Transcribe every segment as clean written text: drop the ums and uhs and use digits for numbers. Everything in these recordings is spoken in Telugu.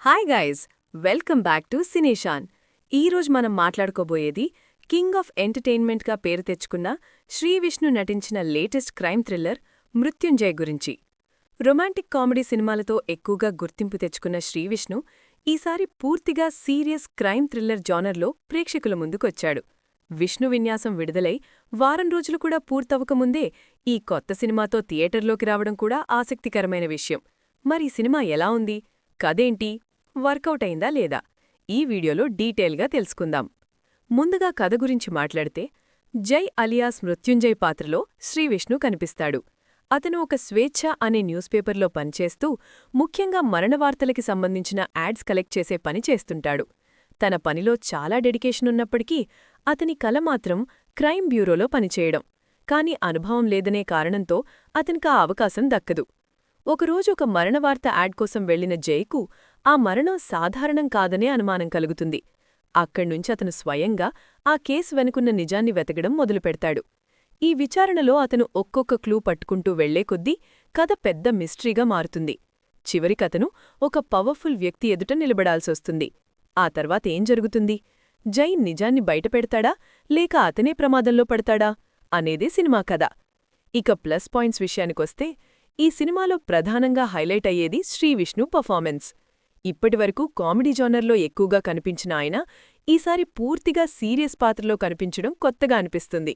Hi guys, welcome back to సినేషాన్. ఈరోజు మనం మాట్లాడుకోబోయేది కింగ్ ఆఫ్ ఎంటర్టైన్మెంట్గా పేరు తెచ్చుకున్న శ్రీవిష్ణు నటించిన లేటెస్ట్ క్రైమ్ థ్రిల్లర్ మృత్యుంజయ్ గురించి. రొమాంటిక్ కామెడీ సినిమాలతో ఎక్కువగా గుర్తింపు తెచ్చుకున్న శ్రీవిష్ణు ఈసారి పూర్తిగా సీరియస్ క్రైమ్ థ్రిల్లర్ జానర్లో ప్రేక్షకుల ముందుకొచ్చాడు. విష్ణు విన్యాసం విడుదలై వారం రోజులు కూడా పూర్తవకముందే ఈ కొత్త సినిమాతో థియేటర్లోకి రావడం కూడా ఆసక్తికరమైన విషయం. మరి సినిమా ఎలా ఉంది, కథేంటి, వర్కౌట్ అయిందా లేదా, ఈ వీడియోలో డీటెయిల్గా తెలుసుకుందాం. ముందుగా కథ గురించి మాట్లాడితే, జై అలియాస్ మృత్యుంజయ్ పాత్రలో శ్రీవిష్ణు కనిపిస్తాడు. అతను ఒక స్వేచ్ఛ అనే న్యూస్ పేపర్లో పనిచేస్తూ ముఖ్యంగా మరణవార్తలకి సంబంధించిన యాడ్స్ కలెక్ట్ చేసే పని చేస్తుంటాడు. తన పనిలో చాలా డెడికేషన్ ఉన్నప్పటికీ అతని కల మాత్రం క్రైమ్ బ్యూరోలో పనిచేయడం. కాని అనుభవం లేదనే కారణంతో అతనికా అవకాశం దక్కదు. ఒకరోజు ఒక మరణవార్త యాడ్ కోసం వెళ్లిన జైకు ఆ మరణం సాధారణం కాదనే అనుమానం కలుగుతుంది. అక్కడ్నుంచి అతను స్వయంగా ఆ కేసు వెనుకున్న నిజాన్ని వెతకడం మొదలుపెడతాడు. ఈ విచారణలో అతను ఒక్కొక్క క్లూ పట్టుకుంటూ వెళ్లే కొద్దీ కథ పెద్ద మిస్టరీగా మారుతుంది. చివరికతను ఒక పవర్ఫుల్ వ్యక్తి ఎదుట నిలబడాల్సొస్తుంది. ఆ తర్వాతేం జరుగుతుంది? జై నిజాన్ని బయటపెడతాడా లేక అతనే ప్రమాదంలో పడతాడా అనేదే సినిమా కథ. ఇక ప్లస్ పాయింట్స్ విషయానికొస్తే, ఈ సినిమాలో ప్రధానంగా హైలైట్ అయ్యేది శ్రీవిష్ణు పర్ఫార్మెన్స్. ఇప్పటివరకు కామెడీ జానర్లో ఎక్కువగా కనిపించిన ఆయన ఈసారి పూర్తిగా సీరియస్ పాత్రలో కనిపించడం కొత్తగా అనిపిస్తుంది.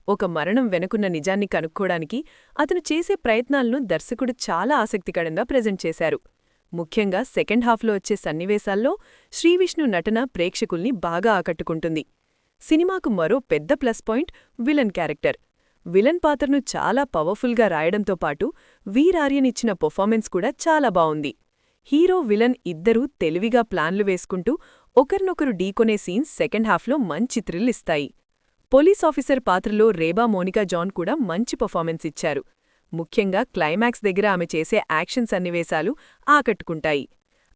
ఒక మరణం వెనుకున్న నిజాన్ని కనుక్కోడానికి అతను చేసే ప్రయత్నాలను దర్శకుడు చాలా ఆసక్తికరంగా ప్రెజెంట్ చేశారు. ముఖ్యంగా సెకండ్ హాఫ్లో వచ్చే సన్నివేశాల్లో శ్రీవిష్ణు నటన ప్రేక్షకుల్ని బాగా ఆకట్టుకుంటుంది. సినిమాకు మరో పెద్ద plus point villain character. Villain పాత్రను చాలా పవర్ఫుల్గా రాయడంతో పాటు వీర్ ఆర్యన్ ఇచ్చిన పర్ఫార్మెన్స్ కూడా చాలా బావుంది. హీరో విలన్ ఇద్దరూ తెలివిగా ప్లాన్లు వేసుకుంటూ ఒకరినొకరు ఢీకొనే సీన్స్ సెకండ్ హాఫ్లో మంచి థ్రిల్ ఇస్తాయి. పోలీస్ ఆఫీసర్ పాత్రలో రేబా మోనికా జాన్ కూడా మంచి పర్ఫార్మెన్స్ ఇచ్చారు. ముఖ్యంగా క్లైమాక్స్ దగ్గర ఆమె చేసే యాక్షన్ సన్నివేశాలు ఆకట్టుకుంటాయి.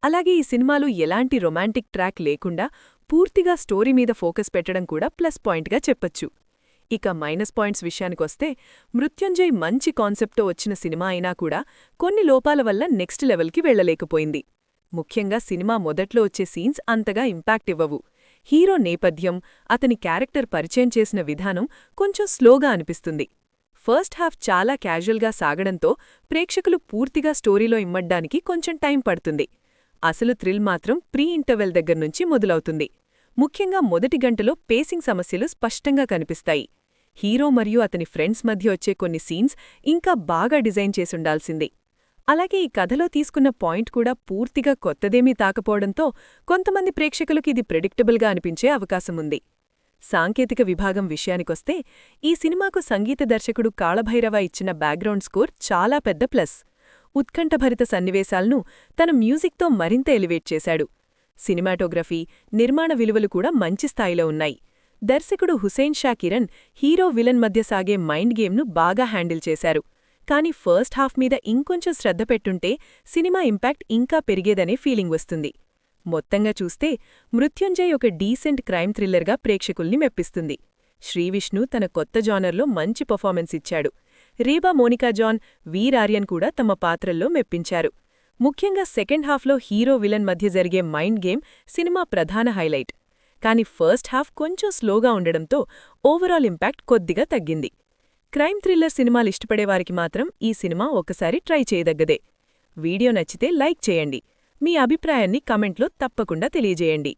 అలాగే ఈ సినిమాలో ఎలాంటి రొమాంటిక్ ట్రాక్ లేకుండా పూర్తిగా స్టోరీ మీద ఫోకస్ పెట్టడం కూడా ప్లస్ పాయింట్గా చెప్పొచ్చు. ఇక మైనస్ పాయింట్స్ విషయానికొస్తే, మృత్యుంజయ్ మంచి కాన్సెప్ట్తో వచ్చిన సినిమా అయినా కూడా కొన్ని లోపాల వల్ల నెక్స్ట్ లెవెల్కి వెళ్లలేకపోయింది. ముఖ్యంగా సినిమా మొదట్లో వచ్చే సీన్స్ అంతగా ఇంపాక్ట్ ఇవ్వవు. హీరో నేపథ్యం, అతని క్యారెక్టర్ పరిచయం చేసిన విధానం కొంచెం స్లోగా అనిపిస్తుంది. ఫస్ట్ హాఫ్ చాలా క్యాజువల్గా సాగడంతో ప్రేక్షకులు పూర్తిగా స్టోరీలో ఇమ్మడ్డానికి కొంచెం టైం పడుతుంది. అసలు థ్రిల్ మాత్రం ప్రీ ఇంటర్వెల్ దగ్గర్నుంచి మొదలవుతుంది. ముఖ్యంగా మొదటి గంటలో పేసింగ్ సమస్యలు స్పష్టంగా కనిపిస్తాయి. హీరో మరియు అతని ఫ్రెండ్స్ మధ్య వచ్చే కొన్ని సీన్స్ ఇంకా బాగా డిజైన్ చేసుండాల్సింది. అలాగే ఈ కథలో తీసుకున్న పాయింట్ కూడా పూర్తిగా కొత్తదేమీ తాకపోవడంతో కొంతమంది ప్రేక్షకులకు ఇది ప్రెడిక్టబుల్గా అనిపించే అవకాశముంది. సాంకేతిక విభాగం విషయానికొస్తే, ఈ సినిమాకు సంగీత దర్శకుడు కాళభైరవ ఇచ్చిన బ్యాక్గ్రౌండ్ స్కోర్ చాలా పెద్ద ప్లస్. ఉత్కంఠభరిత సన్నివేశాలను తన మ్యూజిక్తో మరింత ఎలివేట్ చేశాడు. సినిమాటోగ్రఫీ, నిర్మాణ విలువలు కూడా మంచి స్థాయిలో ఉన్నాయి. దర్శకుడు హుసేన్ షా కిరణ్ హీరో విలన్ మధ్య సాగే మైండ్ గేమ్ను బాగా హ్యాండిల్ చేశారు. కానీ ఫస్ట్ హాఫ్ మీద ఇంకొంచెం శ్రద్ధ పెట్టుంటే సినిమా ఇంపాక్ట్ ఇంకా పెరిగేదనే ఫీలింగ్ వస్తుంది. మొత్తంగా చూస్తే మృత్యుంజయ్ ఒక డీసెంట్ క్రైమ్ థ్రిల్లర్గా ప్రేక్షకుల్ని మెప్పిస్తుంది. శ్రీవిష్ణు తన కొత్త జానర్లో మంచి పర్ఫార్మెన్స్ ఇచ్చాడు. రేబా మోనికా జాన్, వీర్ ఆర్యన్ కూడా తమ పాత్రల్లో మెప్పించారు. ముఖ్యంగా సెకండ్ హాఫ్లో హీరో విలన్ మధ్య జరిగే మైండ్ గేమ్ సినిమా ప్రధాన హైలైట్. కానీ ఫస్ట్ హాఫ్ కొంచెం స్లోగా ఉండడంతో ఓవరాల్ ఇంపాక్ట్ కొద్దిగా తగ్గింది. క్రైమ్ థ్రిల్లర్ సినిమాలు ఇష్టపడేవారికి మాత్రం ఈ సినిమా ఒకసారి ట్రై చేయదగ్గదే. వీడియో నచ్చితే లైక్ చేయండి. మీ అభిప్రాయాన్ని కమెంట్లో తప్పకుండా తెలియజేయండి.